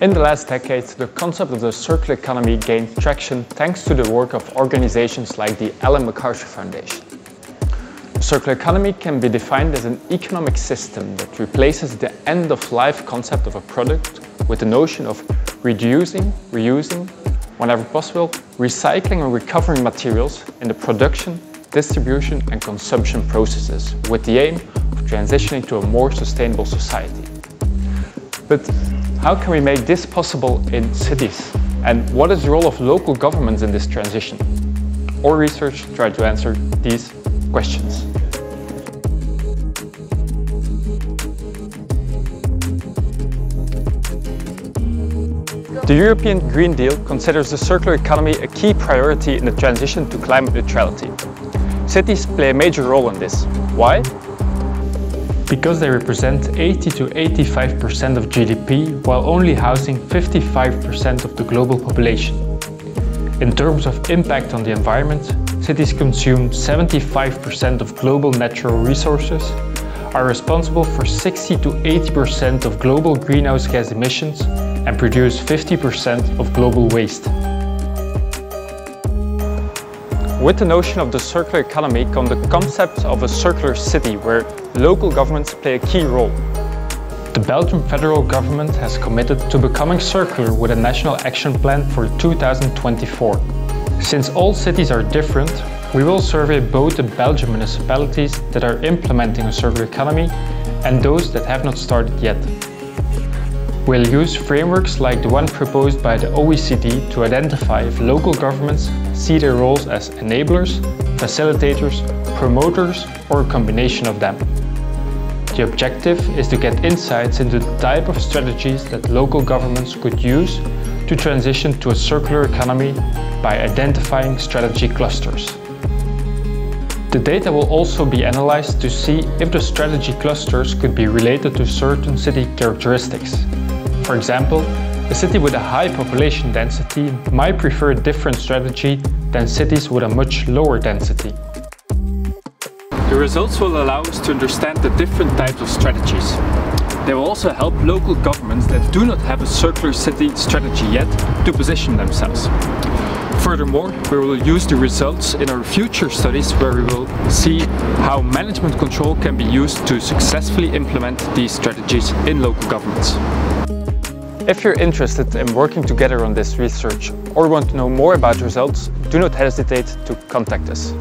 In the last decades, the concept of the circular economy gained traction thanks to the work of organizations like the Ellen MacArthur Foundation. The circular economy can be defined as an economic system that replaces the end-of-life concept of a product with the notion of reducing, reusing, whenever possible, recycling or recovering materials in the production, distribution and consumption processes with the aim of transitioning to a more sustainable society. But how can we make this possible in cities? And what is the role of local governments in this transition? Our research tried to answer these questions. The European Green Deal considers the circular economy a key priority in the transition to climate neutrality. Cities play a major role in this. Why? Because they represent 80 to 85% of GDP while only housing 55% of the global population. In terms of impact on the environment, cities consume 75% of global natural resources, are responsible for 60 to 80% of global greenhouse gas emissions and produce 50% of global waste. With the notion of the circular economy come the concept of a circular city where local governments play a key role. The Belgian federal government has committed to becoming circular with a national action plan for 2024. Since all cities are different, we will survey both the Belgian municipalities that are implementing a circular economy and those that have not started yet. We'll use frameworks like the one proposed by the OECD to identify if local governments see their roles as enablers, facilitators, promoters, or a combination of them. The objective is to get insights into the type of strategies that local governments could use to transition to a circular economy by identifying strategy clusters. The data will also be analyzed to see if the strategy clusters could be related to certain city characteristics. For example, a city with a high population density might prefer a different strategy than cities with a much lower density. The results will allow us to understand the different types of strategies. They will also help local governments that do not have a circular city strategy yet to position themselves. Furthermore, we will use the results in our future studies where we will see how management control can be used to successfully implement these strategies in local governments. If you're interested in working together on this research or want to know more about results, do not hesitate to contact us.